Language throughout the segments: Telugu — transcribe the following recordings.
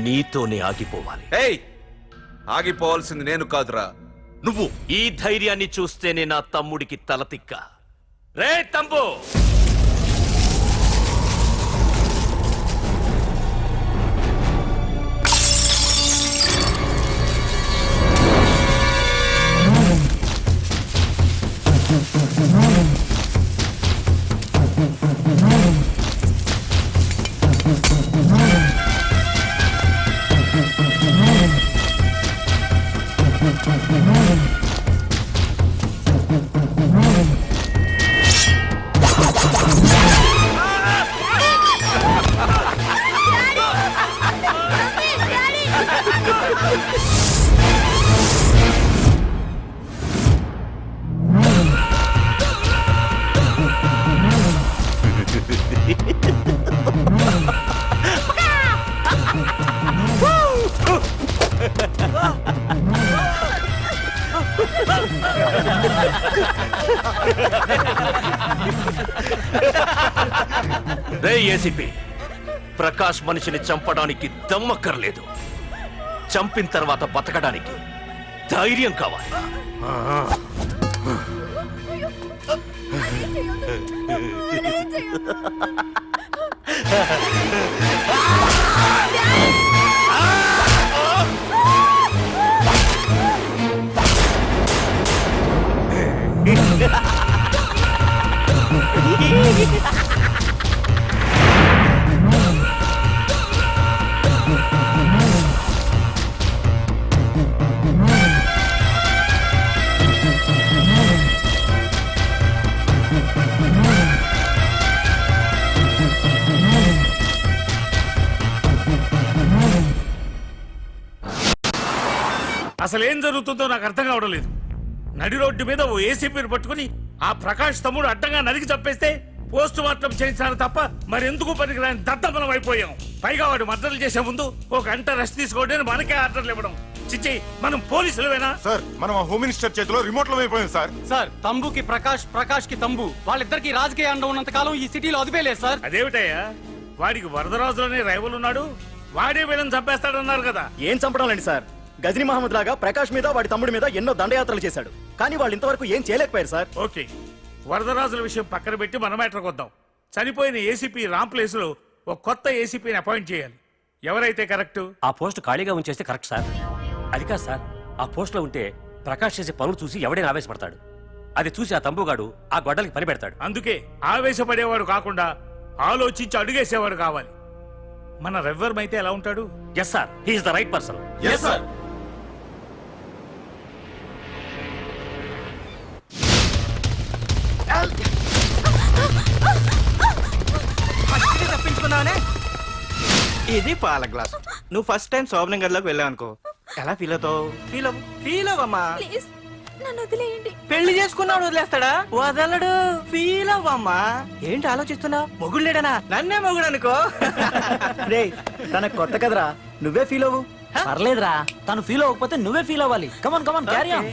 నీతోనే ఆగిపోవాలి. ఏయ్, ఆగిపోవాల్సింది నేను కాదురా, నువ్వు. ఈ ధైర్యాన్ని చూస్తేనే నా తమ్ముడికి తలతిక్క. రే తమ్ము, రే ఏసీపీ, ప్రకాష్ మనిషిని చంపడానికి దమ్మక్కర్లేదు, చంపిన తర్వాత బతకడానికి ధైర్యం కావాలి. అసలేం జరుగుతుందో నాకు అర్థం కావడం లేదు. నడి రోడ్డు మీద ఓ ఏసీపీని పట్టుకుని ఆ ప్రకాష్ తమ్ముడు అడ్డంగా నరికి చంపేస్తే పోస్ట్ మార్టం చేయించారు తప్ప మరెందుకు పనికిరాని దత్తమనం అయిపోయాం. పైగా వాడు మర్డర్లు చేసే ముందు ఒక గంట రెస్ట్ తీసుకోవడానికి మనకే ఆర్డర్లు ఇవ్వడం. చిచ్చి, మనం పోలీసులవేనా? సార్, మనం ఆ హోమ్ మినిస్టర్ చేతిలో రిమోట్ లో అయిపోయాం సార్. సార్, తంబుకి ప్రకాష్, ప్రకాష్ కి తంబు, వాళ్ళిద్దరికి రాజకీయ అండ ఉన్నంత కాలం ఈ సిటీలో అదుపేలేదు సార్. అదేమిటయ్యా, వాడికి వరదరాజులోనే రైవల్ ఉన్నాడు, వాడే వీళ్ళని చంపేస్తాడన్నారు కదా. ఏం చంపడం లేండి సార్, గజనీ మహమ్మద్ లాగా ప్రకాష్ మీద వాడి తమ్ముడి మీద ఎన్నో దండయాత్రలు చేశాడు, కానీ వాళ్ళు ఇంతవరకు ఏం చేయలేకపోయారు సార్. ఓకే, వరదరాజుల విషయం పక్కన పెట్టి మన మ్యాటర్కి వద్దాం. చనిపోయిన ఏసీపీ రామ్ ప్లేస్ లో ఒక కొత్త ఏసీపీని అపాయింట్ చేయాలి. ఎవరైతే కరెక్ట్? ఆ పోస్ట్ ఖాళీగా ఉంచేస్తే కరెక్ట్ సార్. అది కాదు సార్, ఆ పోస్ట్ లో ఉంటే ప్రకాష్ చేసే పనులు చూసి ఎవడైనా ఆవేశపడతాడు. అది చూసి ఆ తంబుగాడు ఆ గొడ్డలకి పని పెడతాడు. అందుకే ఆవేశపడేవాడు కాకుండా ఆలోచించి అడుగేసేవాడు కావాలి. మన రెవ్వర్ అయితే ఎలా ఉంటాడు? Yes sir, he is the right person. Yes sir. తప్పించుకున్నావనే. ఇది పాల గ్లాస్. నువ్వు ఫస్ట్ టైం శోభనం గదిలోకి వెళ్ళావు అనుకో, ఎలా ఫీల్ అవుతావు? ఫీల్ అవ్వమ్మా. పెళ్లి చేసుకున్నాడు వదిలేస్తాడా? వదలడు. ఫీల్ అవ్వమ్మా. ఏంటి ఆలోచిస్తున్నావు? మొగుడు లేడనా? నన్నే మొగుడు అనుకో. రే, తనకు కొత్త కదరా, నువ్వే ఫీల్ అవ్వు. పర్లేదురా, తను ఫీల్ అవ్వకపోతే నువ్వే ఫీల్ అవ్వాలి. కమాన్ కమాన్, క్యారీ ఆన్.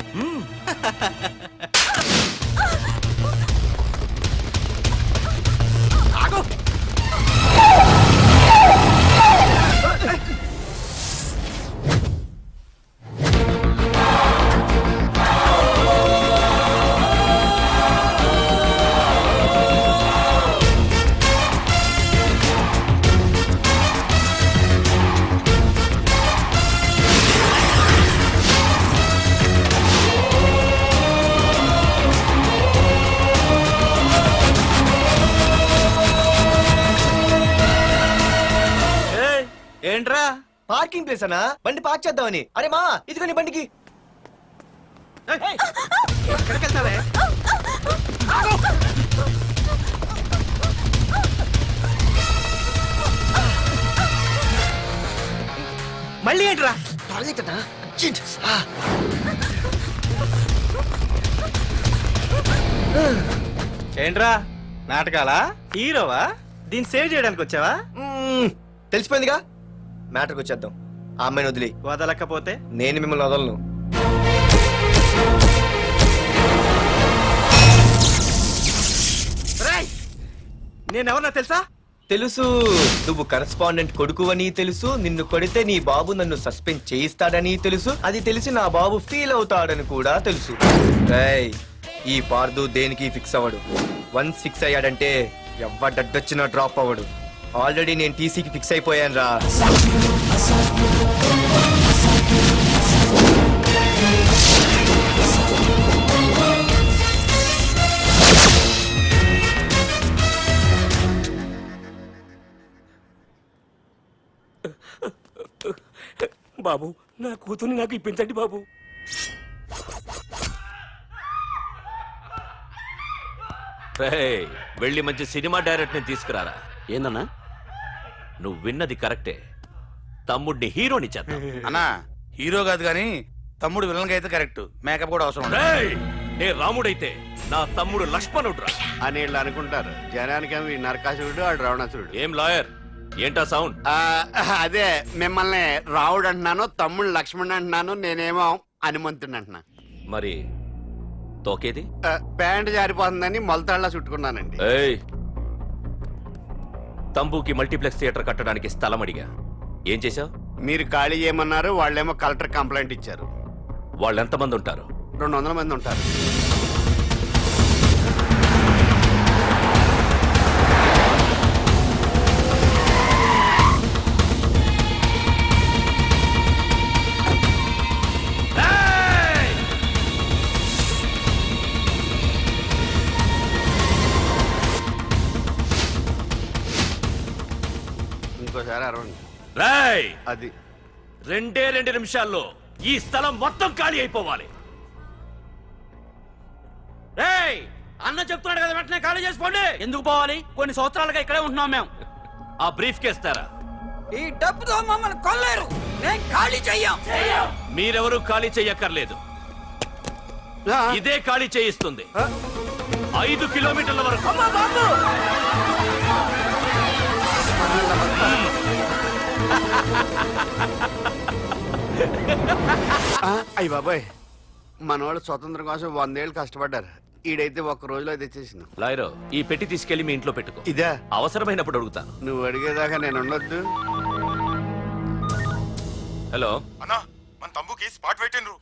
ఏంట్రా పార్కింగ్ ప్లేస్ అనా? బండి పార్క్ చేద్దామని. అరే మా, ఇదిగో నీ బండికి. ఎక్కడికి వెళ్తావే? మళ్ళీ ఏంట్రా? ఏంట్రా నాటకాలా? హీరోవా? దీన్ని సేవ్ చేయడానికి వచ్చావా? తెలిసిపోయిందిగా, మ్యాటర్కి వచ్చేద్దాం. ఆ అమ్మాయిని వదిలి. వదలకపోతే నేను మిమ్మల్ని వదలను. నేనెవరన్నా తెలుసా? తెలుసు నువ్వు కరెస్పాండెంట్ కొడుకు అని తెలుసు, నిన్ను కొడితే నీ బాబు నన్ను సస్పెండ్ చేయిస్తాడని తెలుసు, అది తెలిసి నా బాబు ఫీల్ అవుతాడని కూడా తెలుసు. రేయ్, ఈ పార్దు దేనికి ఫిక్స్ అవ్వడు. వన్స్ ఫిక్స్ అయ్యాడంటే ఎవ్వడడ్డొచ్చినా డ్రాప్ అవ్వడు. ఆల్రెడీ నేను టీసీకి ఫిక్స్ అయిపోయాను రా. బాబు, నా కూతుర్ని నాకు ఇప్పించండి బాబు. రేయ్, వెళ్ళి మంచి సినిమా డైరెక్ట్ ని తీసుకురారా. ఏందన్నా? నువ్వు విన్నది కరెక్టే. తమ్ముడిని హీరోని చేద్దాం. అన్నా హీరో కాదు కానీ తమ్ముడు విలన్ అయితే కరెక్ట్. మేకప్ కూడా అవసరం ఉండదు. రేయ్, నే రాముడైతే నా తమ్ముడు లక్ష్మణుడురా అని వీళ్ళు అనుకుంటారు. జనానికేమో ఈ నరకాసురుడు ఆడు రావణాసురుడు. ఏం లాయర్, ఏంటా సౌండ్? అదే మిమ్మల్ని రావుడు అంటున్నాను, తమ్ముడు లక్ష్మణ్ అంటున్నాను, నేనేమో హనుమంతుడు అంటున్నా. మరి తోకేది? ప్యాంట్ జారిపోతుందని మొలతాళ్ళ చుట్టుకున్నానండి. ఏయ్, తంబుకి మల్టీప్లెక్స్ థియేటర్ కట్టడానికి స్థలం అడిగా. ఏం చేశావు? మీరు ఖాళీ చేయమన్నారు, వాళ్ళేమో కలెక్టర్ కంప్లైంట్ ఇచ్చారు. వాళ్ళు ఎంతమంది ఉంటారు? 200 మంది ఉంటారు. ఇంకోసారి అరవండి. రేయ్, అది 2 నిమిషాల్లో ఈ స్థలం మొత్తం ఖాళీ అయిపోవాలి. రేయ్, అన్న చెప్తున్నాడు కదా, వెంటనే ఖాళీ చేసుకోండి. ఎందుకు పోవాలి? కొన్ని సంవత్సరాలుగా ఇక్కడే ఉంటున్నాం మేము. ఆ బ్రీఫ్ కేస్తారా? ఈ డబ్బుతో మమ్మల్ని కొల్లేరు. నేను ఖాళీ చెయ్యం. మీరెవరూ ఖాళీ చెయ్యక్కర్లేదు. ఇదే ఖాళీ చేయిస్తుంది. 5 కిలోమీటర్ల వరకు. అయ్య బాబాయ్, మనవాళ్ళు స్వతంత్రం కోసం 100 ఏళ్ళు కష్టపడ్డారు. ఈడైతే ఒక్క రోజులో తెచ్చేసిన. లాయరో, ఈ పెట్టి తీసుకెళ్లి మీ ఇంట్లో పెట్టుకో. ఇదే అవసరమైనప్పుడు అడుగుతాను. నువ్వు అడిగేదాకా నేను ఉండొద్దు. హలో అన్నా, మన తమ్ముకి స్పాట్ పెట్టిండ్రు.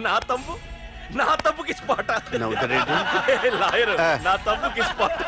నా తమ్ముకి స్పాట్. నవ్వుతారేంటి? లాయరు, నా తమ్ముకి స్పాట్.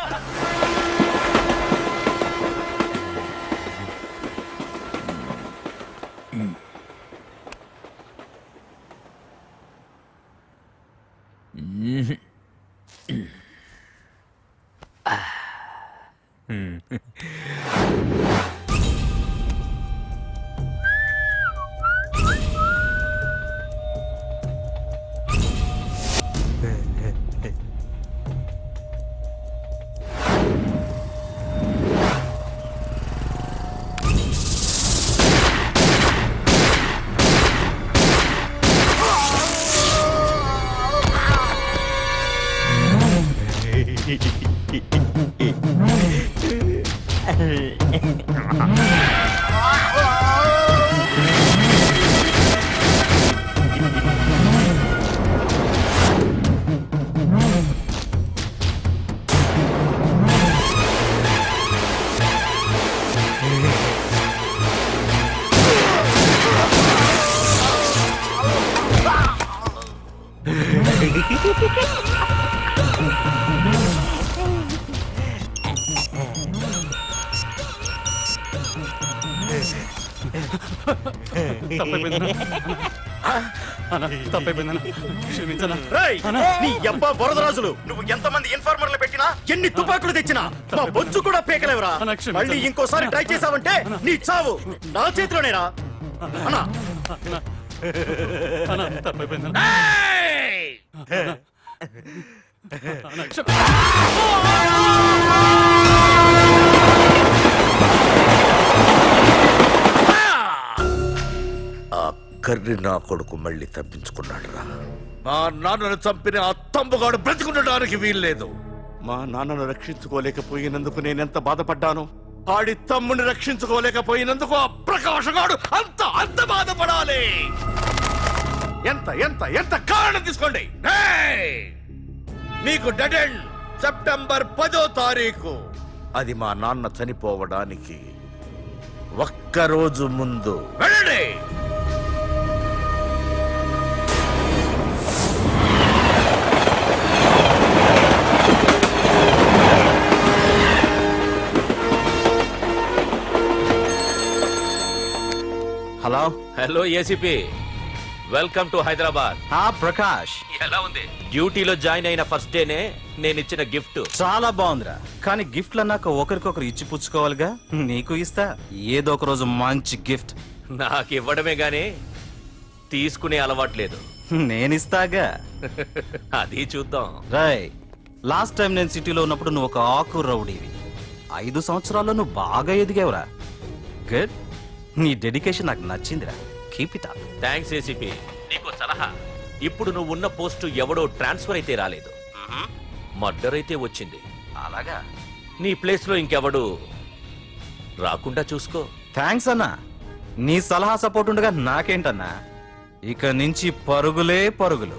నీ అబ్బా వరదరాజులు, నువ్వు ఎంతమంది ఇన్ఫార్మర్లు పెట్టినా, ఎన్ని తుపాకులు తెచ్చినా మా బొచ్చు కూడా పేకలేవురా. మళ్ళీ ఇంకోసారి ట్రై చేసావంటే నీ చావు నా చేతిలోనేరా. అన్నా ఆ కర్రి నా కొడుకు మళ్ళీ తప్పించుకున్నాడు రా. మా నాన్నను చంపిన ఆ తంబుగాడు బ్రతికుండడానికి వీల్లేదు. మా నాన్నను రక్షించుకోలేకపోయినందుకు నేనెంత బాధపడ్డాను, ఆడి తమ్ముని రక్షించుకోలేకపోయినందుకు ఆ ప్రకాశగాడు అంత బాధపడాలి. ఎంత ఎంత ఎంత కారణం తీసుకోండి. మీకు డెడ్ ఎండ్ సెప్టెంబర్ 10వ తారీఖు. అది మా నాన్న చనిపోవడానికి ఒక్కరోజు ముందు. వెళ్ళండి. Hello hello ACP, welcome to Hyderabad. Prakash, ఎలా ఉంది? డ్యూటీలో జాయిన్ అయిన ఫస్ట్ డేనే నేను ఇచ్చిన గిఫ్ట్. చాలా బాగుందిరా. కానీ గిఫ్ట్లు అన్నాక ఒకరికొకరు ఇచ్చి పుచ్చుకోవాలిగా. నీకు ఇస్తా ఏదో ఒక రోజు మంచి గిఫ్ట్. నాకు ఇవ్వడమే గానీ తీసుకునే అలవాట్లేదు. నేనిస్తాగా. అది చూద్దాం. రాయ్, లాస్ట్ టైం నేను సిటీలో ఉన్నప్పుడు నువ్వు ఒక ఆకు రౌడీవి. 5 సంవత్సరాల్లో నువ్వు బాగా ఎదిగావురా. గుడ్. నీ డెడికేషన్ నాకు నచ్చిందిరా. Keep it up. Thanks ACP. నీకు సలహా, ఇప్పుడు నువ్వు ఉన్న పోస్టు ఎవడో ట్రాన్స్ఫర్ అయితే రాలేదు, మర్డర్ అయితే వచ్చింది. అలాగా? నీ ప్లేస్ లో ఇంకెవడు రాకుండా చూసుకో. థ్యాంక్స్ అన్నా. నీ సలహా సపోర్ట్ ఉండగా నాకేంటన్నా. ఇక నుంచి పరుగులే పరుగులు.